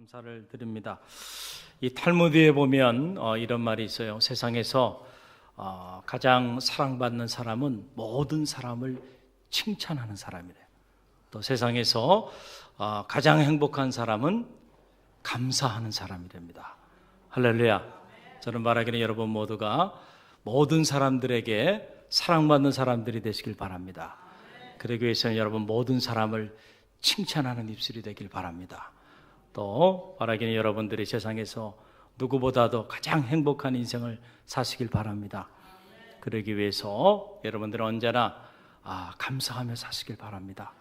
감사를 드립니다. 이 탈무드에 보면 이런 말이 있어요. 세상에서 가장 사랑받는 사람은 모든 사람을 칭찬하는 사람이래요. 또 세상에서 가장 행복한 사람은 감사하는 사람이랍니다. 할렐루야. 저는 말하기는 여러분 모두가 모든 사람들에게 사랑받는 사람들이 되시길 바랍니다. 그러기 위해서는 여러분 모든 사람을 칭찬하는 입술이 되길 바랍니다. 또 말하기는 여러분들이 세상에서 누구보다도 가장 행복한 인생을 사시길 바랍니다. 그러기 위해서 여러분들은 언제나 감사하며 사시길 바랍니다.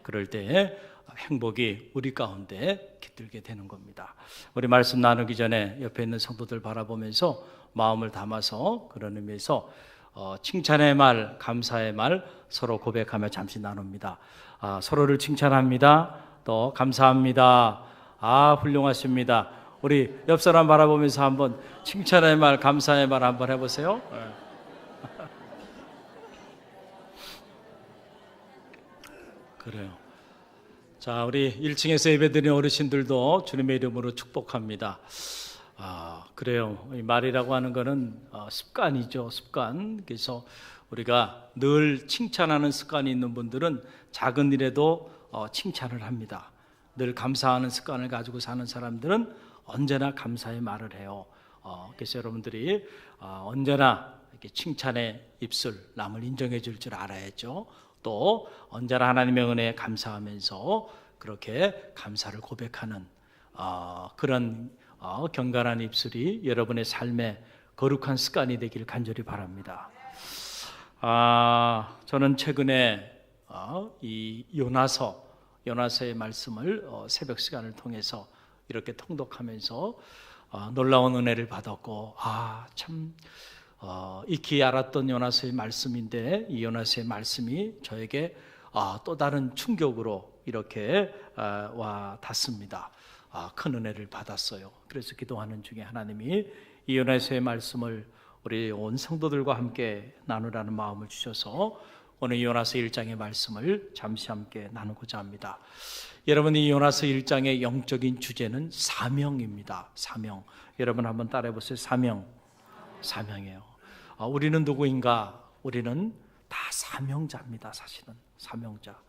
그럴 때 행복이 우리 가운데 깃들게 되는 겁니다. 우리 말씀 나누기 전에 옆에 있는 성도들 바라보면서 마음을 담아서 그런 의미에서 칭찬의 말, 감사의 말 서로 고백하며 잠시 나눕니다. 서로를 칭찬합니다. 또 감사합니다. 훌륭하십니다. 우리 옆 사람 바라보면서 한번 칭찬의 말, 감사의 말 한번 해보세요. 그래요. 자, 우리 1층에서 예배드리는 어르신들도 주님의 이름으로 축복합니다. 그래요. 이 말이라고 하는 거는 습관이죠. 습관. 그래서 우리가 늘 칭찬하는 습관이 있는 분들은 작은 일에도 칭찬을 합니다. 늘 감사하는 습관을 가지고 사는 사람들은 언제나 감사의 말을 해요. 그래서 여러분들이 언제나 이렇게 칭찬의 입술, 남을 인정해 줄 줄 알아야죠. 또 언제나 하나님의 은혜에 감사하면서 그렇게 감사를 고백하는 그런 경건한 입술이 여러분의 삶의 거룩한 습관이 되길 간절히 바랍니다. 저는 최근에 이 요나서의 말씀을 새벽 시간을 통해서 이렇게 통독하면서 놀라운 은혜를 받았고 참 익히 알았던 요나서의 말씀인데 이 요나서의 말씀이 저에게 또 다른 충격으로 이렇게 와 닿습니다. 큰 은혜를 받았어요. 그래서 기도하는 중에 하나님이 이 요나서의 말씀을 우리 온 성도들과 함께 나누라는 마음을 주셔서 오늘 요나서 1장의 말씀을 잠시 함께 나누고자 합니다. 여러분, 이 요나서 1장의 영적인 주제는 사명입니다. 사명. 여러분 한번 따라해 보세요. 사명이에요. 우리는 누구인가? 우리는 다 사명자입니다. 사실은 사명자.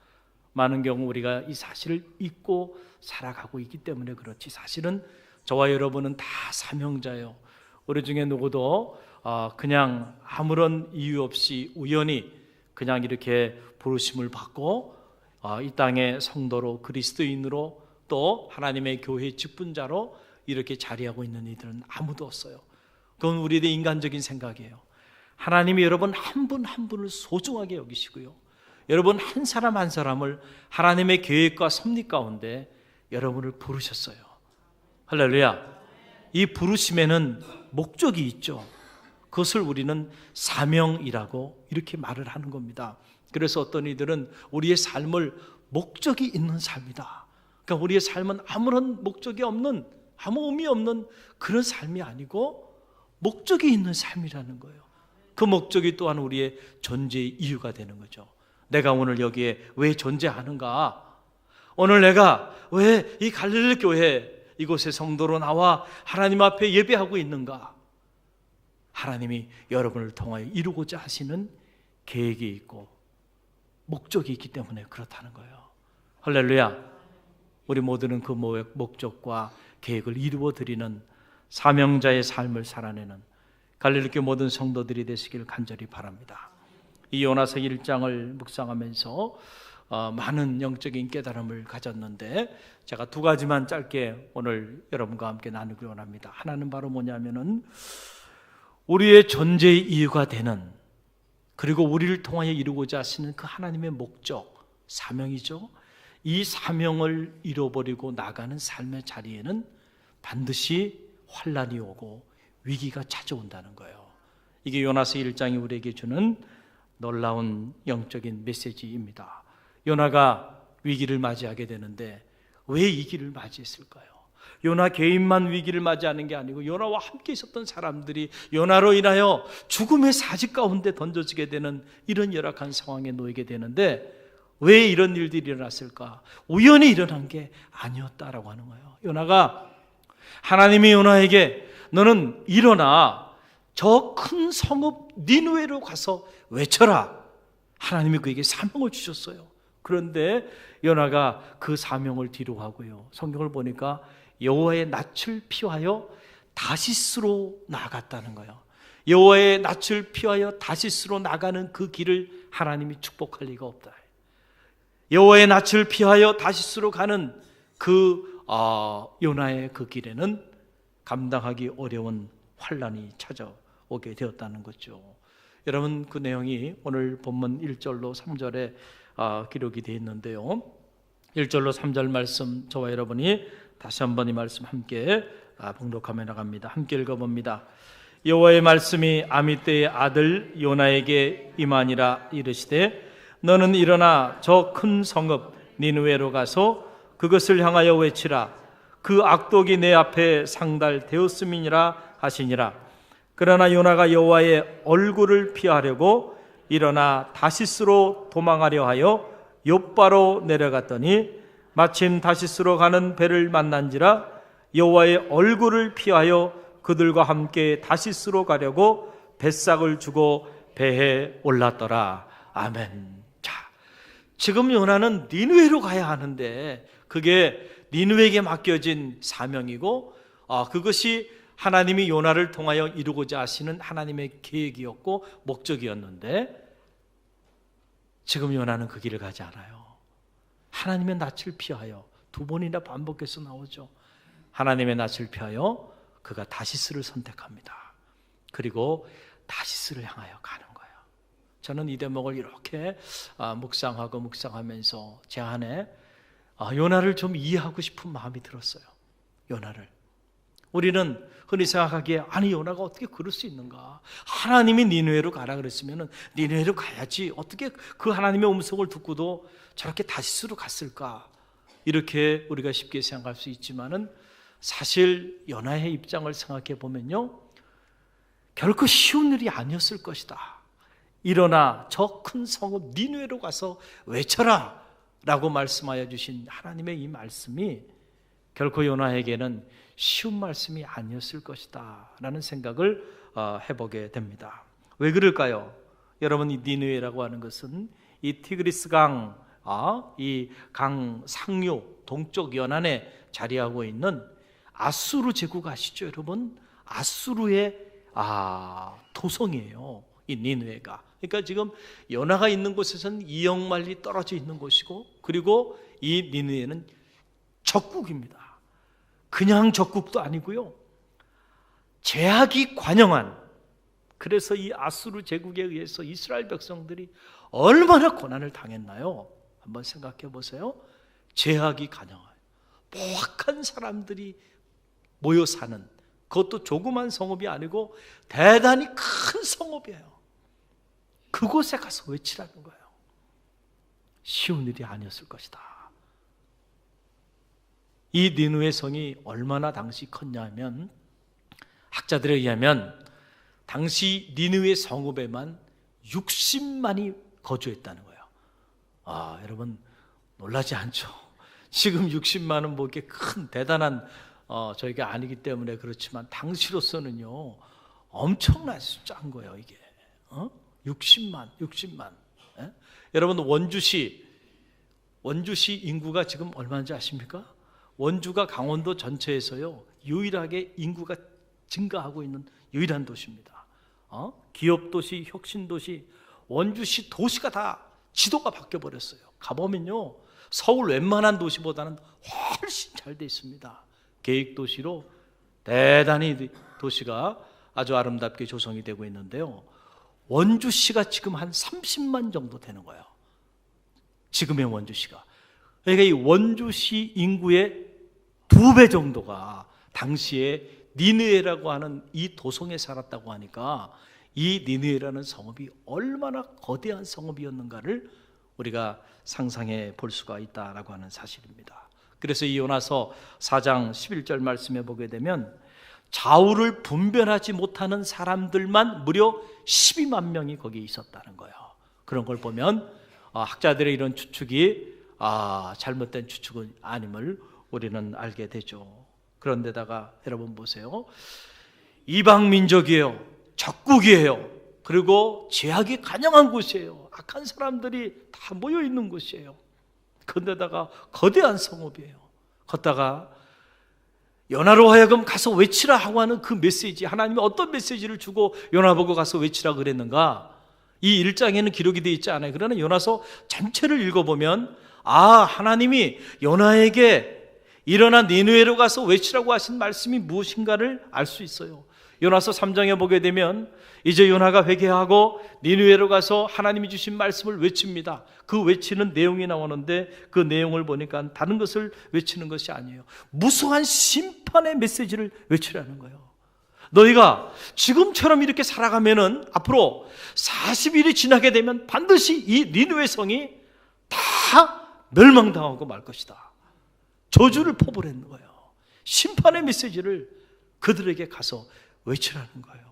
많은 경우 우리가 이 사실을 잊고 살아가고 있기 때문에 그렇지, 사실은 저와 여러분은 다 사명자예요. 우리 중에 누구도 그냥 아무런 이유 없이 우연히 그냥 이렇게 부르심을 받고 이 땅의 성도로, 그리스도인으로, 또 하나님의 교회의 직분자로 이렇게 자리하고 있는 이들은 아무도 없어요. 그건 우리의 인간적인 생각이에요. 하나님이 여러분 한 분 한 분을 소중하게 여기시고요, 여러분 한 사람 한 사람을 하나님의 계획과 섭리 가운데 여러분을 부르셨어요. 할렐루야. 이 부르심에는 목적이 있죠. 그것을 우리는 사명이라고 이렇게 말을 하는 겁니다. 그래서 어떤 이들은 우리의 삶을 목적이 있는 삶이다. 그러니까 우리의 삶은 아무런 목적이 없는, 아무 의미 없는 그런 삶이 아니고 목적이 있는 삶이라는 거예요. 그 목적이 또한 우리의 존재의 이유가 되는 거죠. 내가 오늘 여기에 왜 존재하는가? 오늘 내가 왜 이 갈릴리 교회 이곳의 성도로 나와 하나님 앞에 예배하고 있는가? 하나님이 여러분을 통하여 이루고자 하시는 계획이 있고 목적이 있기 때문에 그렇다는 거예요. 할렐루야. 우리 모두는 그 목적과 계획을 이루어드리는 사명자의 삶을 살아내는 갈릴리교회 모든 성도들이 되시길 간절히 바랍니다. 이 요나서 1장을 묵상하면서 많은 영적인 깨달음을 가졌는데 제가 두 가지만 짧게 오늘 여러분과 함께 나누기 원합니다. 하나는 바로 뭐냐면은 우리의 존재의 이유가 되는, 그리고 우리를 통하여 이루고자 하시는 그 하나님의 목적, 사명이죠. 이 사명을 잃어버리고 나가는 삶의 자리에는 반드시 환난이 오고 위기가 찾아온다는 거예요. 이게 요나서 1장이 우리에게 주는 놀라운 영적인 메시지입니다. 요나가 위기를 맞이하게 되는데 왜 이 위기를 맞이했을까요? 요나 개인만 위기를 맞이하는 게 아니고 요나와 함께 있었던 사람들이 요나로 인하여 죽음의 사지 가운데 던져지게 되는 이런 열악한 상황에 놓이게 되는데 왜 이런 일들이 일어났을까? 우연히 일어난 게 아니었다라고 하는 거예요. 요나가, 하나님이 요나에게 너는 일어나 저 큰 성읍 니느웨로 가서 외쳐라. 하나님이 그에게 사명을 주셨어요. 그런데 요나가 그 사명을 뒤로 하고요, 성경을 보니까 여호와의 낯을 피하여 다시스로 나갔다는 거예요. 여호와의 낯을 피하여 다시스로 나가는 그 길을 하나님이 축복할 리가 없다. 여호와의 낯을 피하여 다시스로 가는 그 요나의 그 길에는 감당하기 어려운 환난이 찾아오게 되었다는 거죠. 여러분, 그 내용이 오늘 본문 1절로 3절에 기록이 되어 있는데요, 1절로 3절 말씀 저와 여러분이 다시 한번 이 말씀 함께 봉독하며 나갑니다. 함께 읽어봅니다. 여호와의 말씀이 아미떼의 아들 요나에게 임하니라. 이르시되 너는 일어나 저 큰 성읍 니느웨로 가서 그것을 향하여 외치라. 그 악독이 내 앞에 상달되었음이니라 하시니라. 그러나 요나가 여호와의 얼굴을 피하려고 일어나 다시스로 도망하려 하여 욥바로 내려갔더니 마침 다시스로 가는 배를 만난지라. 여호와의 얼굴을 피하여 그들과 함께 다시스로 가려고 뱃삭을 주고 배에 올랐더라. 아멘. 자, 지금 요나는 니느웨로 가야 하는데 그게 니느웨에게 맡겨진 사명이고, 그것이 하나님이 요나를 통하여 이루고자 하시는 하나님의 계획이었고 목적이었는데, 지금 요나는 그 길을 가지 않아요. 하나님의 낯을 피하여, 두 번이나 반복해서 나오죠. 하나님의 낯을 피하여 그가 다시스를 선택합니다. 그리고 다시스를 향하여 가는 거예요. 저는 이 대목을 이렇게 묵상하면서 제 안에 요나를 좀 이해하고 싶은 마음이 들었어요. 요나를. 우리는 흔히 생각하기에 아니 요나가 어떻게 그럴 수 있는가? 하나님이 니느웨로 가라 그랬으면 니느웨로 가야지, 어떻게 그 하나님의 음성을 듣고도 저렇게 다시스로 갔을까? 이렇게 우리가 쉽게 생각할 수 있지만은 사실 요나의 입장을 생각해 보면요, 결코 쉬운 일이 아니었을 것이다. 일어나 저 큰 성읍 니느웨로 가서 외쳐라 라고 말씀하여 주신 하나님의 이 말씀이 결코 요나에게는 쉬운 말씀이 아니었을 것이다 라는 생각을 해보게 됩니다. 왜 그럴까요? 여러분, 이 니느웨라고 하는 것은 이 티그리스 강, 이 강 상류 동쪽 연안에 자리하고 있는 아수르 제국 아시죠 여러분? 아수르의 도성이에요, 이 니느웨가. 그러니까 지금 요나가 있는 곳에서는 2억 마일이 떨어져 있는 곳이고, 그리고 이 니느웨는 적국입니다. 그냥 적국도 아니고요, 제약이 관영한, 그래서 이 아수르 제국에 의해서 이스라엘 백성들이 얼마나 고난을 당했나요? 한번 생각해 보세요. 제약이 관영한 포악한 사람들이 모여 사는, 그것도 조그만 성읍이 아니고 대단히 큰 성읍이에요. 그곳에 가서 외치라는 거예요. 쉬운 일이 아니었을 것이다. 이 니느웨 성이 얼마나 당시 컸냐면, 학자들에 의하면 당시 니느웨 성읍에만 60만이 거주했다는 거예요. 여러분 놀라지 않죠? 지금 60만은 뭐 이렇게 큰 대단한 저희가 아니기 때문에 그렇지만 당시로서는요 엄청난 숫자인 거예요. 이게 60만. 예? 여러분, 원주시 인구가 지금 얼마인지 아십니까? 원주가 강원도 전체에서요 유일하게 인구가 증가하고 있는 유일한 도시입니다. 기업도시, 혁신도시, 원주시 도시가 다 지도가 바뀌어버렸어요. 가보면요 서울 웬만한 도시보다는 훨씬 잘 돼 있습니다. 계획도시로 대단히 도시가 아주 아름답게 조성이 되고 있는데요, 원주시가 지금 한 30만 정도 되는 거예요. 지금의 원주시가. 그러니까 이 원주시 인구의 2배 정도가 당시에 니느웨라고 하는 이 도성에 살았다고 하니까 이 니느웨라는 성읍이 얼마나 거대한 성읍이었는가를 우리가 상상해 볼 수가 있다라고 하는 사실입니다. 그래서 이 요나서 4장 11절 말씀에 보게 되면 좌우를 분별하지 못하는 사람들만 무려 12만 명이 거기에 있었다는 거예요. 그런 걸 보면 학자들의 이런 추측이 잘못된 추측은 아님을 우리는 알게 되죠. 그런데다가 여러분 보세요. 이방 민족이에요. 적국이에요. 그리고 죄악이 간영한 곳이에요. 악한 사람들이 다 모여 있는 곳이에요. 그런데다가 거대한 성읍이에요. 걷다가 요나로 하여금 가서 외치라 하고 하는 그 메시지, 하나님이 어떤 메시지를 주고 요나 보고 가서 외치라 그랬는가? 이 1장에는 기록이 되어 있지 않아요. 그러나 요나서 전체를 읽어보면 하나님이 요나에게 일어나 니느웨로 가서 외치라고 하신 말씀이 무엇인가를 알 수 있어요. 요나서 3장에 보게 되면 이제 요나가 회개하고 니느웨로 가서 하나님이 주신 말씀을 외칩니다. 그 외치는 내용이 나오는데 그 내용을 보니까 다른 것을 외치는 것이 아니에요. 무수한 심판의 메시지를 외치라는 거예요. 너희가 지금처럼 이렇게 살아가면은 앞으로 40일이 지나게 되면 반드시 이 니느웨 성이 다 멸망당하고 말 것이다. 저주를 퍼부르는 거예요. 심판의 메시지를 그들에게 가서 외치라는 거예요.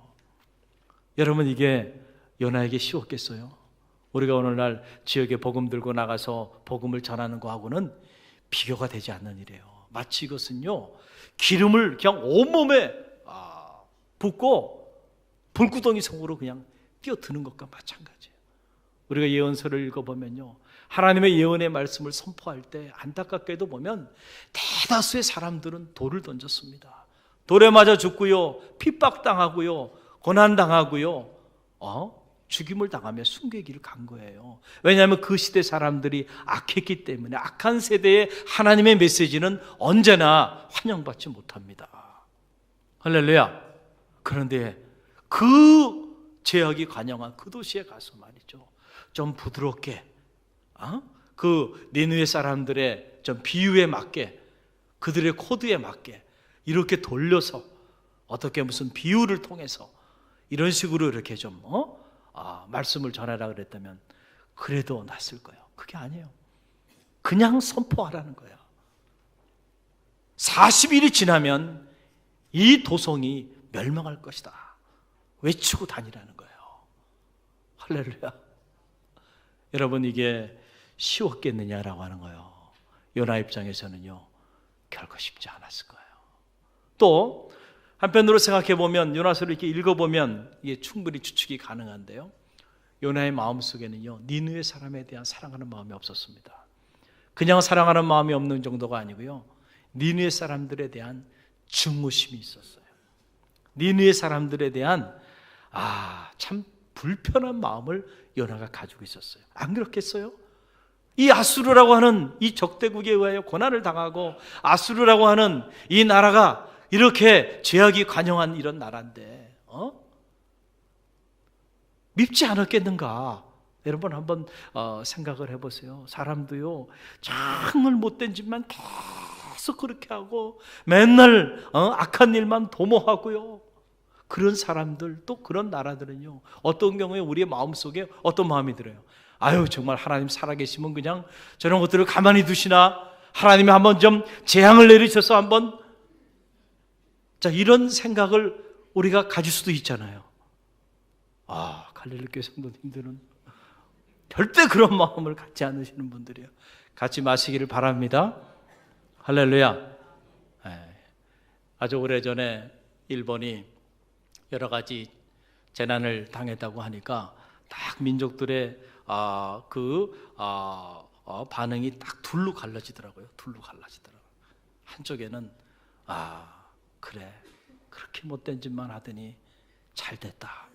여러분, 이게 요나에게 쉬웠겠어요? 우리가 오늘날 지역에 복음 들고 나가서 복음을 전하는 거하고는 비교가 되지 않는 일이에요. 마치 이것은요, 기름을 그냥 온몸에 붓고 불구덩이 속으로 그냥 뛰어드는 것과 마찬가지예요. 우리가 예언서를 읽어보면요, 하나님의 예언의 말씀을 선포할 때 안타깝게도 보면 대다수의 사람들은 돌을 던졌습니다. 돌에 맞아 죽고요, 핍박당하고요, 고난당하고요, 죽임을 당하며 순교의 길을 간 거예요. 왜냐하면 그 시대 사람들이 악했기 때문에. 악한 세대의 하나님의 메시지는 언제나 환영받지 못합니다. 할렐루야. 그런데 그 죄악이 관영한 그 도시에 가서 말이죠, 좀 부드럽게 그 니느웨 사람들의 좀 비유에 맞게, 그들의 코드에 맞게 이렇게 돌려서 어떻게 무슨 비유를 통해서 이런 식으로 이렇게 좀 말씀을 전하라 그랬다면 그래도 낫을 거예요. 그게 아니에요. 그냥 선포하라는 거예요. 40일이 지나면 이 도성이 멸망할 것이다. 외치고 다니라는 거예요. 할렐루야. 여러분, 이게 쉬웠겠느냐라고 하는 거예요. 요나 입장에서는요, 결코 쉽지 않았을 거예요. 또 한편으로 생각해 보면, 요나서를 이렇게 읽어보면 이게 충분히 추측이 가능한데요, 요나의 마음속에는요, 니느웨 사람에 대한 사랑하는 마음이 없었습니다. 그냥 사랑하는 마음이 없는 정도가 아니고요, 니느웨 사람들에 대한 증오심이 있었어요. 니느웨 사람들에 대한 참 불편한 마음을 요나가 가지고 있었어요. 안 그렇겠어요? 이 아수르라고 하는 이 적대국에 의하여 고난을 당하고, 아수르라고 하는 이 나라가 이렇게 죄악이 관영한 이런 나라인데 밉지 않았겠는가? 여러분 한번 생각을 해보세요. 사람도요, 정말 못된 짓만 계속 그렇게 하고 맨날 악한 일만 도모하고요, 그런 사람들, 또 그런 나라들은요, 어떤 경우에 우리의 마음속에 어떤 마음이 들어요? 정말 하나님 살아계시면 그냥 저런 것들을 가만히 두시나? 하나님이 한번 좀 재앙을 내리셔서 한번, 이런 생각을 우리가 가질 수도 있잖아요. 갈릴리 교회 성도님들은 절대 그런 마음을 갖지 않으시는 분들이에요. 갖지 마시기를 바랍니다. 할렐루야. 아주 오래전에 일본이 여러 가지 재난을 당했다고 하니까 딱 민족들의 반응이 딱 둘로 갈라지더라고요. 한쪽에는 그래, 그렇게 못된 짓만 하더니 잘 됐다,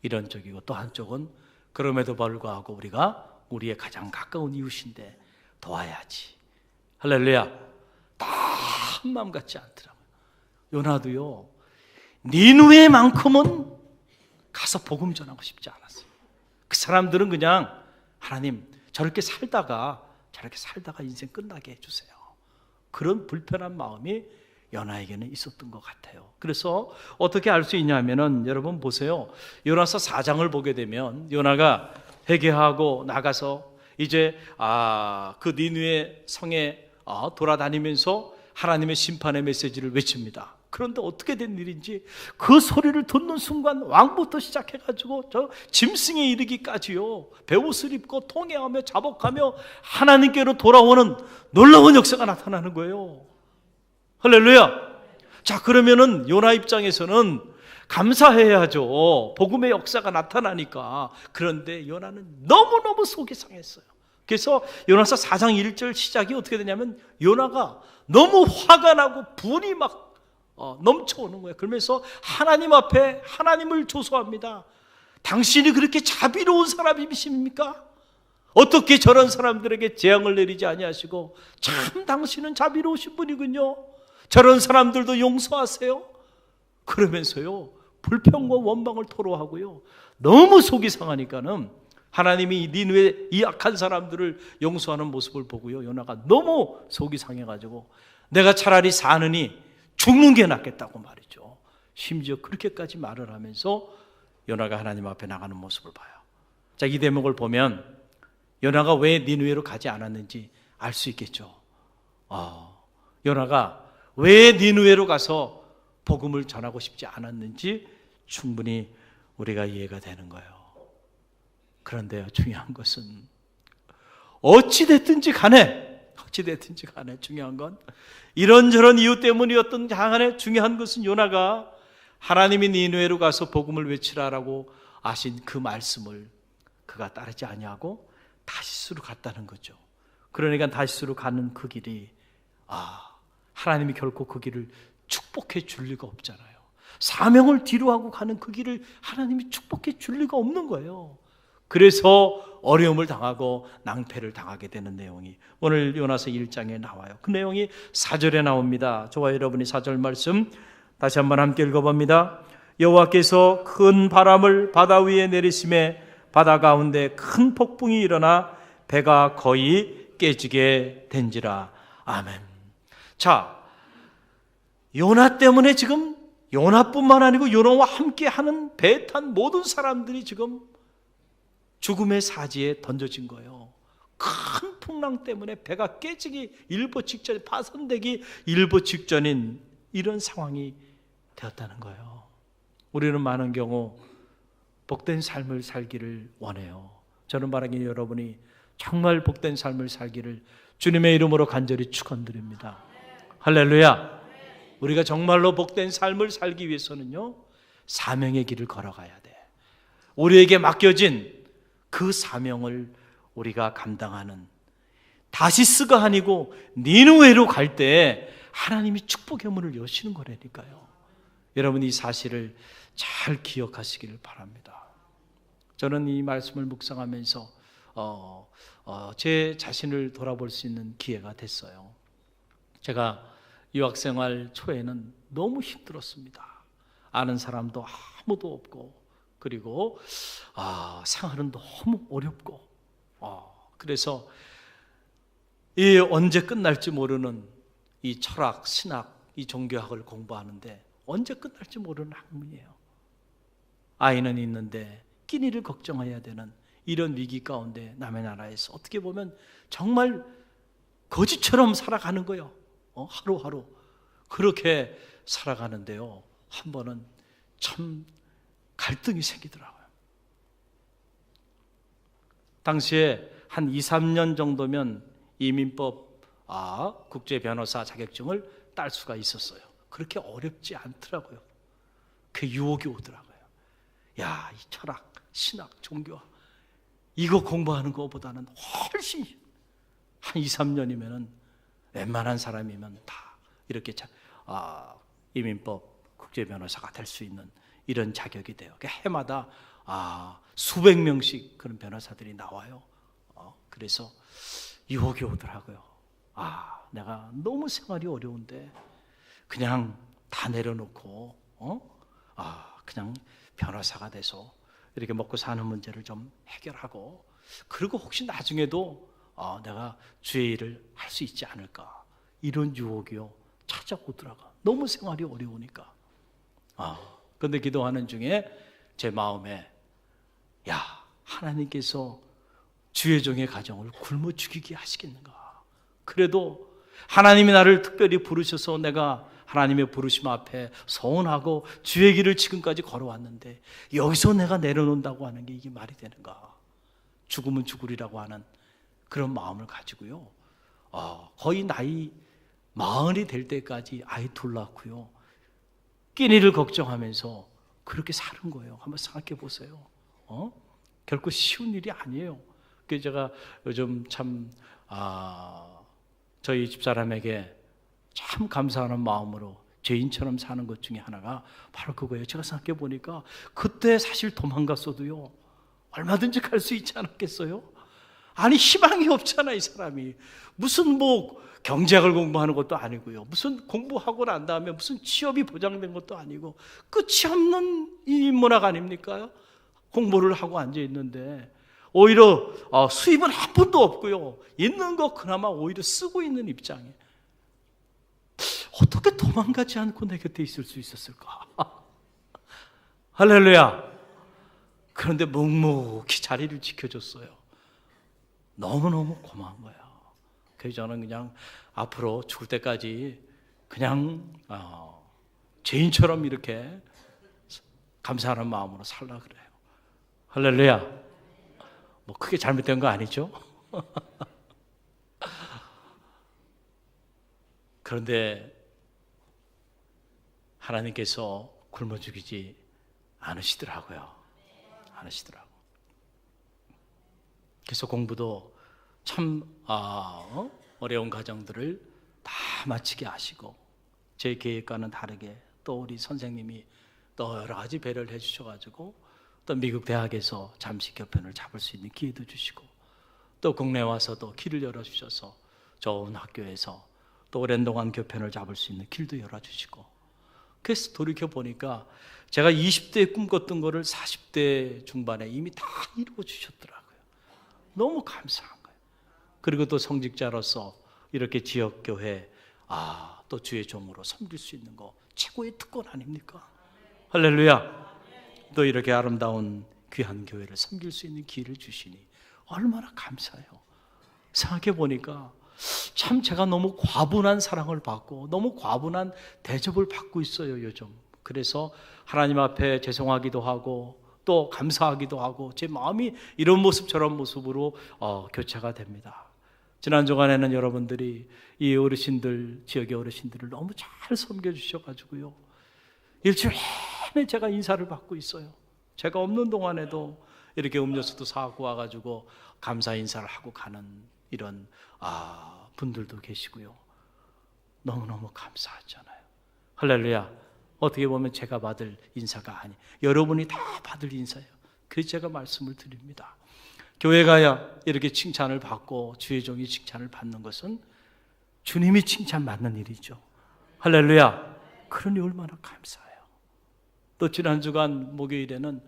이런 쪽이고, 또 한쪽은 그럼에도 불구하고 우리가 우리의 가장 가까운 이웃인데 도와야지. 할렐루야. 다 한마음 같지 않더라고요. 요나도요, 니느웨만큼은 가서 복음 전하고 싶지 않았어요. 그 사람들은 그냥 하나님 저렇게 살다가 인생 끝나게 해주세요, 그런 불편한 마음이 요나에게는 있었던 것 같아요. 그래서 어떻게 알 수 있냐면은, 여러분 보세요. 요나서 4장을 보게 되면 요나가 회개하고 나가서 이제 그 니느웨 성에 돌아다니면서 하나님의 심판의 메시지를 외칩니다. 그런데 어떻게 된 일인지 그 소리를 듣는 순간 왕부터 시작해가지고 저 짐승에 이르기까지요, 베옷을 입고 통회하며 자복하며 하나님께로 돌아오는 놀라운 역사가 나타나는 거예요. 할렐루야. 자, 그러면은 요나 입장에서는 감사해야죠. 복음의 역사가 나타나니까. 그런데 요나는 너무너무 속이 상했어요. 그래서 요나서 4장 1절 시작이 어떻게 되냐면 요나가 너무 화가 나고 분이 막 넘쳐오는 거예요. 그러면서 하나님 앞에 하나님을 조소합니다. 당신이 그렇게 자비로운 사람이십니까? 어떻게 저런 사람들에게 재앙을 내리지 아니하시고, 참 당신은 자비로우신 분이군요. 저런 사람들도 용서하세요. 그러면서요, 불평과 원망을 토로하고요, 너무 속이 상하니까는 하나님이 니느웨 이 악한 사람들을 용서하는 모습을 보고요, 요나가 너무 속이 상해가지고 내가 차라리 사느니 죽는 게 낫겠다고 말이죠. 심지어 그렇게까지 말을 하면서 요나가 하나님 앞에 나가는 모습을 봐요. 자, 이 대목을 보면 요나가 왜 니느웨로 가지 않았는지 알 수 있겠죠. 요나가 왜 니느웨로 가서 복음을 전하고 싶지 않았는지 충분히 우리가 이해가 되는 거예요. 그런데요, 중요한 것은 어찌됐든지 간에 중요한 건 이런저런 이유 때문이었던 간에 중요한 것은 요나가 하나님이 니느웨로 가서 복음을 외치라라고 하신 그 말씀을 그가 따르지 아니하고 다시스로 갔다는 거죠. 그러니까 다시스로 가는 그 길이 하나님이 결코 그 길을 축복해 줄 리가 없잖아요. 사명을 뒤로하고 가는 그 길을 하나님이 축복해 줄 리가 없는 거예요. 그래서 어려움을 당하고 낭패를 당하게 되는 내용이 오늘 요나서 1장에 나와요. 그 내용이 4절에 나옵니다. 저와 여러분이 4절 말씀 다시 한번 함께 읽어봅니다. 여호와께서 큰 바람을 바다 위에 내리심에 바다 가운데 큰 폭풍이 일어나 배가 거의 깨지게 된지라. 아멘. 자, 요나 때문에 지금 요나뿐만 아니고 요나와 함께하는 배에 탄 모든 사람들이 지금 죽음의 사지에 던져진 거예요. 큰 풍랑 때문에 배가 깨지기 일보 직전, 파손되기 일보 직전인 이런 상황이 되었다는 거예요. 우리는 많은 경우 복된 삶을 살기를 원해요. 저는 바라기 여러분이 정말 복된 삶을 살기를 주님의 이름으로 간절히 축원드립니다. 할렐루야. 우리가 정말로 복된 삶을 살기 위해서는요, 사명의 길을 걸어가야 돼. 우리에게 맡겨진 그 사명을 우리가 감당하는, 다시스가 아니고 니느웨로 갈 때 하나님이 축복의 문을 여시는 거라니까요. 여러분, 이 사실을 잘 기억하시기를 바랍니다. 저는 이 말씀을 묵상하면서 제 자신을 돌아볼 수 있는 기회가 됐어요. 제가 유학생활 초에는 너무 힘들었습니다. 아는 사람도 아무도 없고, 그리고 생활은 너무 어렵고, 그래서 이 언제 끝날지 모르는 이 철학, 신학, 이 종교학을 공부하는데 언제 끝날지 모르는 학문이에요. 아이는 있는데 끼니를 걱정해야 되는 이런 위기 가운데 남의 나라에서 어떻게 보면 정말 거지처럼 살아가는 거예요. 하루하루 그렇게 살아가는데요, 한 번은 참 갈등이 생기더라고요. 당시에 한 2, 3년 정도면 이민법 국제 변호사 자격증을 딸 수가 있었어요. 그렇게 어렵지 않더라고요. 그 유혹이 오더라고요. 야, 이 철학, 신학, 종교 이거 공부하는 것보다는 훨씬 한 2, 3년이면은 웬만한 사람이면 다 이렇게 이민법 국제 변호사가 될 수 있는 이런 자격이 돼요. 해마다 수백 명씩 그런 변호사들이 나와요. 그래서 유혹이 오더라고요. 내가 너무 생활이 어려운데 그냥 다 내려놓고 그냥 변호사가 돼서 이렇게 먹고 사는 문제를 좀 해결하고, 그리고 혹시 나중에도 내가 주의 일을 할 수 있지 않을까, 이런 유혹이요 찾아오더라고요. 너무 생활이 어려우니까. 그런데 기도하는 중에 제 마음에, 하나님께서 주의 종의 가정을 굶어 죽이게 하시겠는가. 그래도 하나님이 나를 특별히 부르셔서 내가 하나님의 부르심 앞에 서운하고 주의 길을 지금까지 걸어왔는데 여기서 내가 내려놓는다고 하는 게 이게 말이 되는가? 죽으면 죽으리라고 하는 그런 마음을 가지고요. 거의 나이 40이 될 때까지 아이 둘 낳고요. 끼니를 걱정하면서 그렇게 사는 거예요. 한번 생각해 보세요. 결코 쉬운 일이 아니에요. 그래서 제가 요즘 참 저희 집사람에게 참 감사하는 마음으로 죄인처럼 사는 것 중에 하나가 바로 그거예요. 제가 생각해 보니까 그때 사실 도망갔어도요 얼마든지 갈 수 있지 않았겠어요? 아니 희망이 없잖아. 이 사람이 무슨 경제학을 공부하는 것도 아니고요, 무슨 공부하고 난 다음에 무슨 취업이 보장된 것도 아니고 끝이 없는 이 인문학 아닙니까? 공부를 하고 앉아 있는데 오히려 수입은 한 푼도 없고요, 있는 거 그나마 오히려 쓰고 있는 입장에 어떻게 도망가지 않고 내 곁에 있을 수 있었을까? 할렐루야. 그런데 묵묵히 자리를 지켜줬어요. 너무너무 고마운 거예요. 그래서 저는 그냥 앞으로 죽을 때까지 그냥 죄인처럼 이렇게 감사하는 마음으로 살라 그래요. 할렐루야. 크게 잘못된 거 아니죠? 그런데 하나님께서 굶어 죽이지 않으시더라고요. 그래서 공부도 참 어려운 과정들을 다 마치게 하시고 제 계획과는 다르게 또 우리 선생님이 또 여러 가지 배려를 해주셔가지고 또 미국 대학에서 잠시 교편을 잡을 수 있는 기회도 주시고 또 국내 와서도 길을 열어주셔서 좋은 학교에서 또 오랜 동안 교편을 잡을 수 있는 길도 열어주시고, 그래서 돌이켜보니까 제가 20대에 꿈꿨던 거를 40대 중반에 이미 다 이루어주셨더라고요. 너무 감사한 거예요. 그리고 또 성직자로서 이렇게 지역교회 또 주의 종으로 섬길 수 있는 거 최고의 특권 아닙니까? 할렐루야. 또 이렇게 아름다운 귀한 교회를 섬길 수 있는 기회를 주시니 얼마나 감사해요. 생각해 보니까 참 제가 너무 과분한 사랑을 받고 너무 과분한 대접을 받고 있어요 요즘. 그래서 하나님 앞에 죄송하기도 하고 또 감사하기도 하고 제 마음이 이런 모습 저런 모습으로 교체가 됩니다. 지난 주간에는 여러분들이 이 어르신들, 지역의 어르신들을 너무 잘 섬겨주셔가지고요, 일주일 내내 제가 인사를 받고 있어요. 제가 없는 동안에도 이렇게 음료수도 사고 와가지고 감사 인사를 하고 가는 이런 분들도 계시고요. 너무너무 감사하잖아요. 할렐루야. 어떻게 보면 제가 받을 인사가 아니, 여러분이 다 받을 인사예요. 그래서 제가 말씀을 드립니다. 교회 가야 이렇게 칭찬을 받고 주의 종이 칭찬을 받는 것은 주님이 칭찬 받는 일이죠. 할렐루야. 그러니 얼마나 감사해요. 또 지난 주간 목요일에는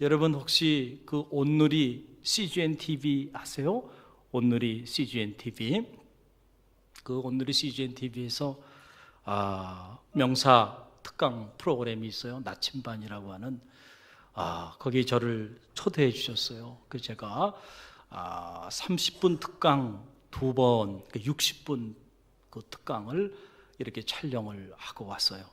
여러분 혹시 그 온누리 CGN TV 아세요? 온누리 CGN TV. 그 온누리 CGN TV에서 명사 특강 프로그램이 있어요. 나침반이라고 하는. 거기에 저를 초대해 주셨어요. 그래서 제가 30분 특강 2번, 60분 그 특강을 이렇게 촬영을 하고 왔어요.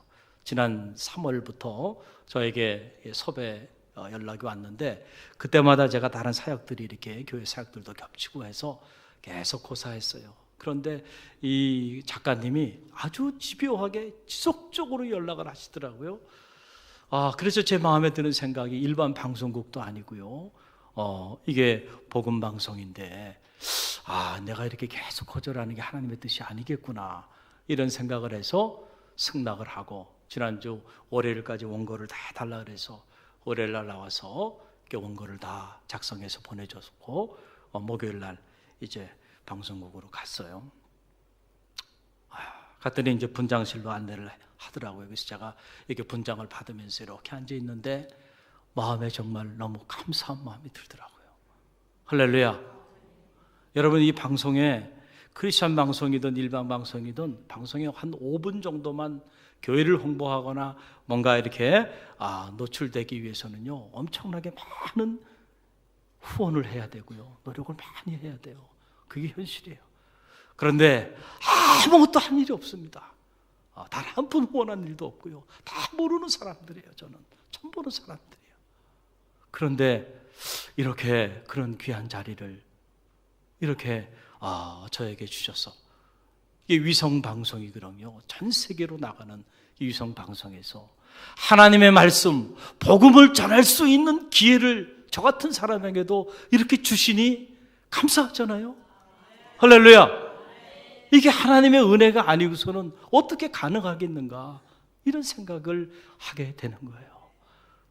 지난 3월부터 저에게 섭외 연락이 왔는데 그때마다 제가 다른 사역들이 이렇게 교회 사역들도 겹치고 해서 계속 고사했어요. 그런데 이 작가님이 아주 집요하게 지속적으로 연락을 하시더라고요. 그래서 제 마음에 드는 생각이 일반 방송국도 아니고요, 이게 복음 방송인데 내가 이렇게 계속 거절하는 게 하나님의 뜻이 아니겠구나, 이런 생각을 해서 승낙을 하고 지난주 월요일까지 원고를 다 달라 그래서 월요일 날 나와서 원고를 다 작성해서 보내줬고 목요일 날 이제 방송국으로 갔어요. 갔더니 이제 분장실로 안내를 하더라고요. 그래서 제가 이렇게 분장을 받으면서 이렇게 앉아 있는데 마음에 정말 너무 감사한 마음이 들더라고요. 할렐루야. 여러분, 이 방송에 크리스천 방송이든 일반 방송이든 방송에 한 5분 정도만 교회를 홍보하거나 뭔가 이렇게 노출되기 위해서는요, 엄청나게 많은 후원을 해야 되고요, 노력을 많이 해야 돼요. 그게 현실이에요. 그런데 아무것도 한 일이 없습니다. 단 한 푼 후원한 일도 없고요. 다 모르는 사람들이에요. 저는 처음 보는 사람들이에요. 그런데 이렇게 그런 귀한 자리를 이렇게 저에게 주셔서, 이게 위성방송이거든요. 전 세계로 나가는 이 위성방송에서 하나님의 말씀, 복음을 전할 수 있는 기회를 저 같은 사람에게도 이렇게 주시니 감사하잖아요. 할렐루야. 이게 하나님의 은혜가 아니고서는 어떻게 가능하겠는가, 이런 생각을 하게 되는 거예요.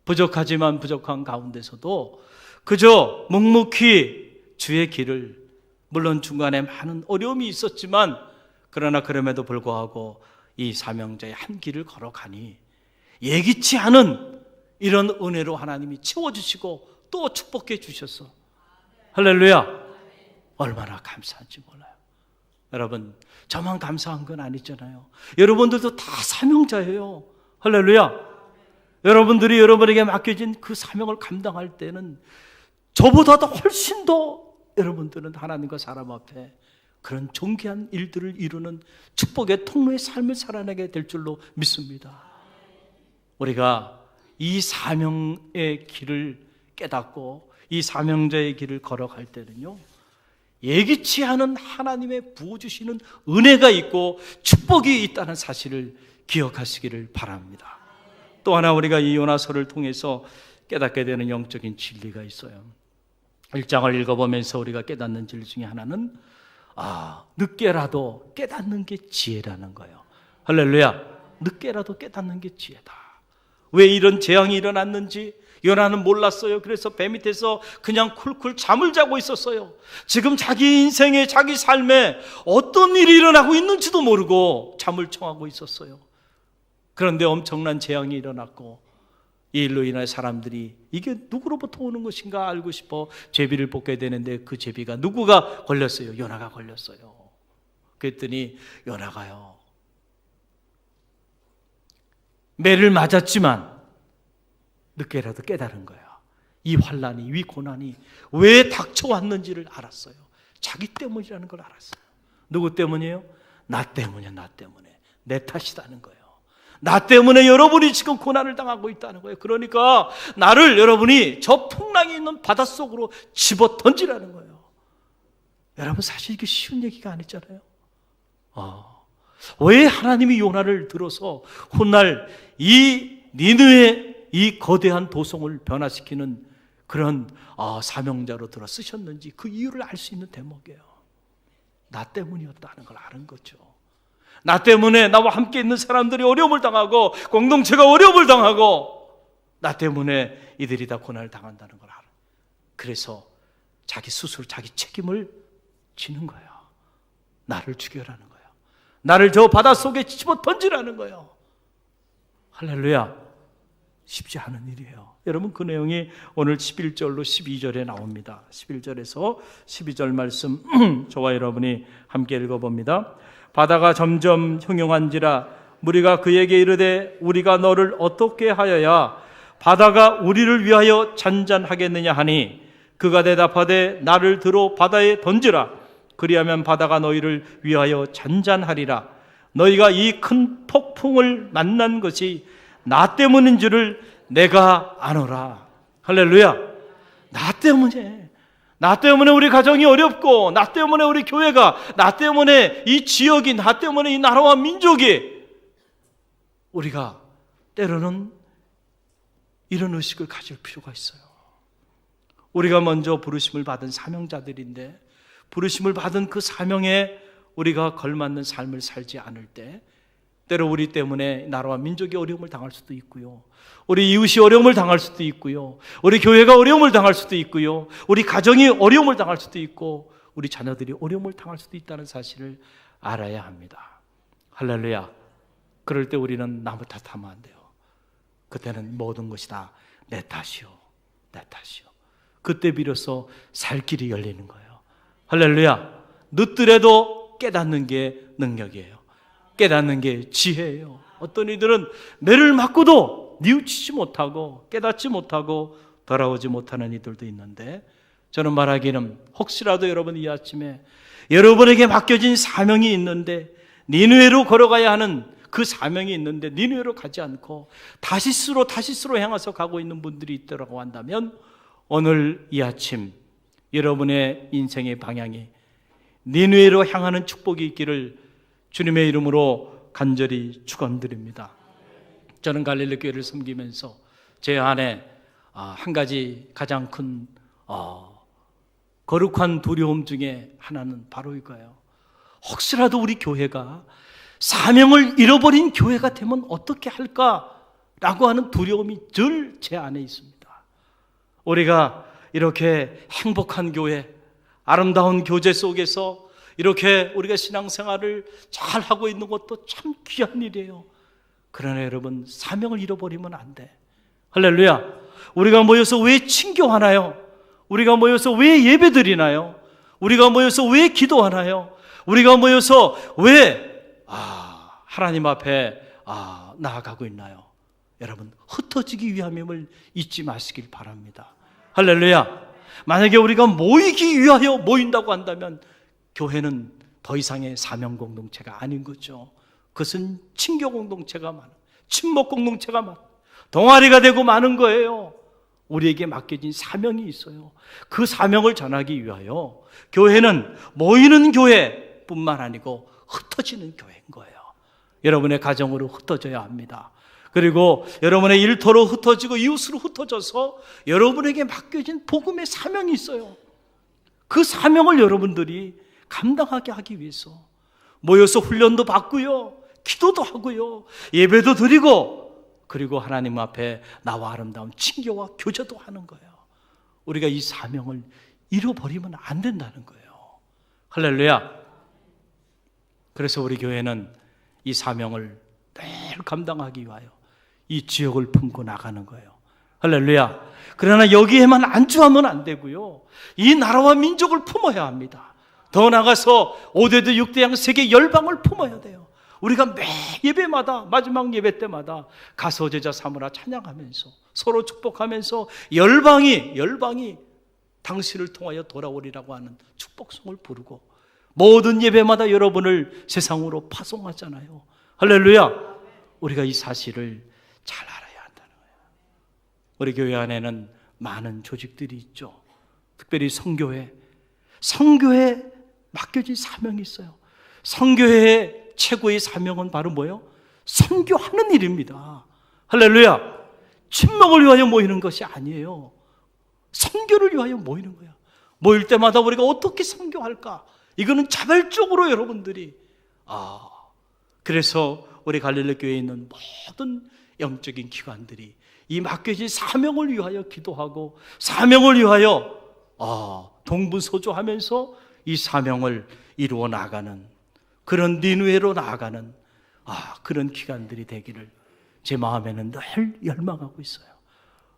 부족하지만 부족한 가운데서도 그저 묵묵히 주의 길을, 물론 중간에 많은 어려움이 있었지만 그러나 그럼에도 불구하고 이 사명자의 한 길을 걸어가니 예기치 않은 이런 은혜로 하나님이 채워주시고 또 축복해 주셔서, 할렐루야, 얼마나 감사한지 몰라요. 여러분, 저만 감사한 건 아니잖아요. 여러분들도 다 사명자예요. 할렐루야. 여러분들이 여러분에게 맡겨진 그 사명을 감당할 때는 저보다도 훨씬 더 여러분들은 하나님과 사람 앞에 그런 존귀한 일들을 이루는 축복의 통로의 삶을 살아내게 될 줄로 믿습니다. 우리가 이 사명의 길을 깨닫고 이 사명자의 길을 걸어갈 때는요, 예기치 않은 하나님의 부어주시는 은혜가 있고 축복이 있다는 사실을 기억하시기를 바랍니다. 또 하나 우리가 이 요나서를 통해서 깨닫게 되는 영적인 진리가 있어요. 1장을 읽어보면서 우리가 깨닫는 진리 중에 하나는 늦게라도 깨닫는 게 지혜라는 거예요. 할렐루야. 늦게라도 깨닫는 게 지혜다. 왜 이런 재앙이 일어났는지 요나는 몰랐어요. 그래서 배 밑에서 그냥 쿨쿨 잠을 자고 있었어요. 지금 자기 인생에, 자기 삶에 어떤 일이 일어나고 있는지도 모르고 잠을 청하고 있었어요. 그런데 엄청난 재앙이 일어났고 이 일로 인해 사람들이 이게 누구로부터 오는 것인가 알고 싶어 제비를 뽑게 되는데 그 제비가 누구가 걸렸어요? 요나가 걸렸어요. 그랬더니 요나가요, 매를 맞았지만 늦게라도 깨달은 거예요. 이 환난이, 이 고난이 왜 닥쳐왔는지를 알았어요. 자기 때문이라는 걸 알았어요. 누구 때문이에요? 나 때문이야. 나 때문에. 내 탓이라는 거예요. 나 때문에 여러분이 지금 고난을 당하고 있다는 거예요. 그러니까 나를 여러분이 저 풍랑이 있는 바닷속으로 집어 던지라는 거예요. 여러분, 사실 이게 쉬운 얘기가 아니잖아요. 왜 하나님이 요나를 들어서 훗날 이 니느웨의 이 거대한 도성을 변화시키는 그런 사명자로 들어 쓰셨는지 그 이유를 알 수 있는 대목이에요. 나 때문이었다는 걸 아는 거죠. 나 때문에 나와 함께 있는 사람들이 어려움을 당하고 공동체가 어려움을 당하고 나 때문에 이들이 다 고난을 당한다는 걸 알아. 그래서 자기 스스로 자기 책임을 지는 거예요. 나를 죽여라는 거예요. 나를 저 바닷속에 집어 던지라는 거예요. 할렐루야. 쉽지 않은 일이에요. 여러분, 그 내용이 오늘 11절로 12절에 나옵니다. 11절에서 12절 말씀 저와 여러분이 함께 읽어봅니다. 바다가 점점 형용한지라 무리가 그에게 이르되 우리가 너를 어떻게 하여야 바다가 우리를 위하여 잔잔하겠느냐 하니 그가 대답하되 나를 들어 바다에 던지라. 그리하면 바다가 너희를 위하여 잔잔하리라. 너희가 이 큰 폭풍을 만난 것이 나 때문인 줄을 내가 아노라. 할렐루야. 나 때문에 우리 가정이 어렵고, 나 때문에 우리 교회가, 나 때문에 이 지역이, 나 때문에 이 나라와 민족이, 우리가 때로는 이런 의식을 가질 필요가 있어요. 우리가 먼저 부르심을 받은 사명자들인데 부르심을 받은 그 사명에 우리가 걸맞는 삶을 살지 않을 때 때로 우리 때문에 나라와 민족이 어려움을 당할 수도 있고요, 우리 이웃이 어려움을 당할 수도 있고요, 우리 교회가 어려움을 당할 수도 있고요, 우리 가정이 어려움을 당할 수도 있고 우리 자녀들이 어려움을 당할 수도 있다는 사실을 알아야 합니다. 할렐루야. 그럴 때 우리는 남을 탓하면 안 돼요. 그때는 모든 것이 다 내 탓이요, 내 탓이요. 그때 비로소 살 길이 열리는 거예요. 할렐루야. 늦더라도 깨닫는 게 능력이에요. 깨닫는 게 지혜예요. 어떤 이들은 매를 맞고도 뉘우치지 못하고 깨닫지 못하고 돌아오지 못하는 이들도 있는데, 저는 말하기는 혹시라도 여러분 이 아침에 여러분에게 맡겨진 사명이 있는데 니느웨로 걸어가야 하는 그 사명이 있는데 니느웨로 가지 않고 다시스로 향해서 가고 있는 분들이 있더라고 한다면 오늘 이 아침 여러분의 인생의 방향이 니느웨로 향하는 축복이 있기를 주님의 이름으로 간절히 축원드립니다. 저는 갈릴리 교회를 섬기면서 제 안에 한 가지 가장 큰 거룩한 두려움 중에 하나는 바로 이거예요. 혹시라도 우리 교회가 사명을 잃어버린 교회가 되면 어떻게 할까라고 하는 두려움이 늘 제 안에 있습니다. 우리가 이렇게 행복한 교회, 아름다운 교제 속에서 이렇게 우리가 신앙생활을 잘 하고 있는 것도 참 귀한 일이에요. 그러나 여러분, 사명을 잃어버리면 안 돼. 할렐루야. 우리가 모여서 왜 친교하나요? 우리가 모여서 왜 예배드리나요? 우리가 모여서 왜 기도하나요? 우리가 모여서 왜 하나님 앞에 나아가고 있나요? 여러분, 흩어지기 위함임을 잊지 마시길 바랍니다. 할렐루야. 만약에 우리가 모이기 위하여 모인다고 한다면 교회는 더 이상의 사명 공동체가 아닌 거죠. 그것은 친교 공동체가 많아, 친목 공동체가 많아, 동아리가 되고 많은 거예요. 우리에게 맡겨진 사명이 있어요. 그 사명을 전하기 위하여 교회는 모이는 교회뿐만 아니고 흩어지는 교회인 거예요. 여러분의 가정으로 흩어져야 합니다. 그리고 여러분의 일터로 흩어지고 이웃으로 흩어져서 여러분에게 맡겨진 복음의 사명이 있어요. 그 사명을 여러분들이 감당하게 하기 위해서 모여서 훈련도 받고요, 기도도 하고요, 예배도 드리고, 그리고 하나님 앞에 나와 아름다운 친교와 교제도 하는 거예요. 우리가 이 사명을 잃어버리면 안 된다는 거예요. 할렐루야. 그래서 우리 교회는 이 사명을 늘 감당하기 위하여 이 지역을 품고 나가는 거예요. 할렐루야. 그러나 여기에만 안주하면 안 되고요, 이 나라와 민족을 품어야 합니다. 더 나가서 5대도 6대양 세계 열방을 품어야 돼요. 우리가 매 예배마다, 마지막 예배 때마다 가서 제자 삼으라 찬양하면서 서로 축복하면서 열방이 당신을 통하여 돌아오리라고 하는 축복송을 부르고 모든 예배마다 여러분을 세상으로 파송하잖아요. 할렐루야. 우리가 이 사실을 잘 알아야 한다는 거예요. 우리 교회 안에는 많은 조직들이 있죠. 특별히 성교회 맡겨진 사명이 있어요. 성교회의 최고의 사명은 바로 뭐예요? 선교하는 일입니다. 할렐루야. 친목을 위하여 모이는 것이 아니에요. 선교를 위하여 모이는 거야. 모일 때마다 우리가 어떻게 선교할까? 이거는 자발적으로 여러분들이 그래서 우리 갈릴리 교회에 있는 모든 영적인 기관들이 이 맡겨진 사명을 위하여 기도하고 사명을 위하여 동분서주하면서 이 사명을 이루어 나가는 그런 니느웨로 나아가는 그런 기간들이 되기를 제 마음에는 늘 열망하고 있어요.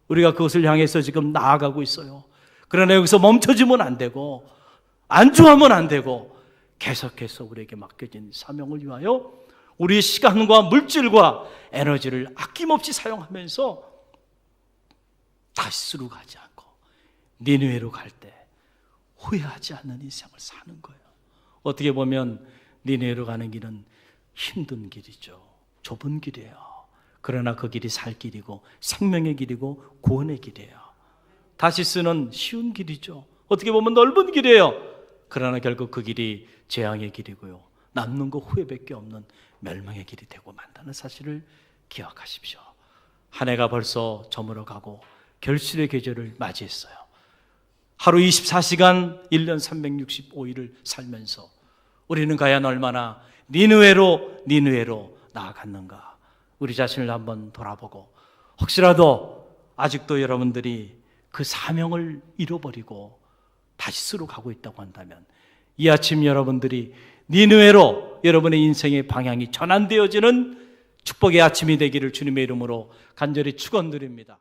우리가 그것을 향해서 지금 나아가고 있어요. 그러나 여기서 멈춰지면 안 되고 안주하면 안 되고 계속해서 우리에게 맡겨진 사명을 위하여 우리의 시간과 물질과 에너지를 아낌없이 사용하면서 다시스로 가지 않고 니느웨로 갈 때 후회하지 않는 인생을 사는 거예요. 어떻게 보면 니느웨로 가는 길은 힘든 길이죠. 좁은 길이에요. 그러나 그 길이 살 길이고 생명의 길이고 구원의 길이에요. 다시스는 쉬운 길이죠. 어떻게 보면 넓은 길이에요. 그러나 결국 그 길이 재앙의 길이고요, 남는 거 후회밖에 없는 멸망의 길이 되고 만다는 사실을 기억하십시오. 한 해가 벌써 저물어 가고 결실의 계절을 맞이했어요. 하루 24시간 1년 365일을 살면서 우리는 과연 얼마나 니느웨로 나아갔는가? 우리 자신을 한번 돌아보고 혹시라도 아직도 여러분들이 그 사명을 잃어버리고 다시스로 가고 있다고 한다면 이 아침 여러분들이 니느웨로 여러분의 인생의 방향이 전환되어지는 축복의 아침이 되기를 주님의 이름으로 간절히 축원드립니다.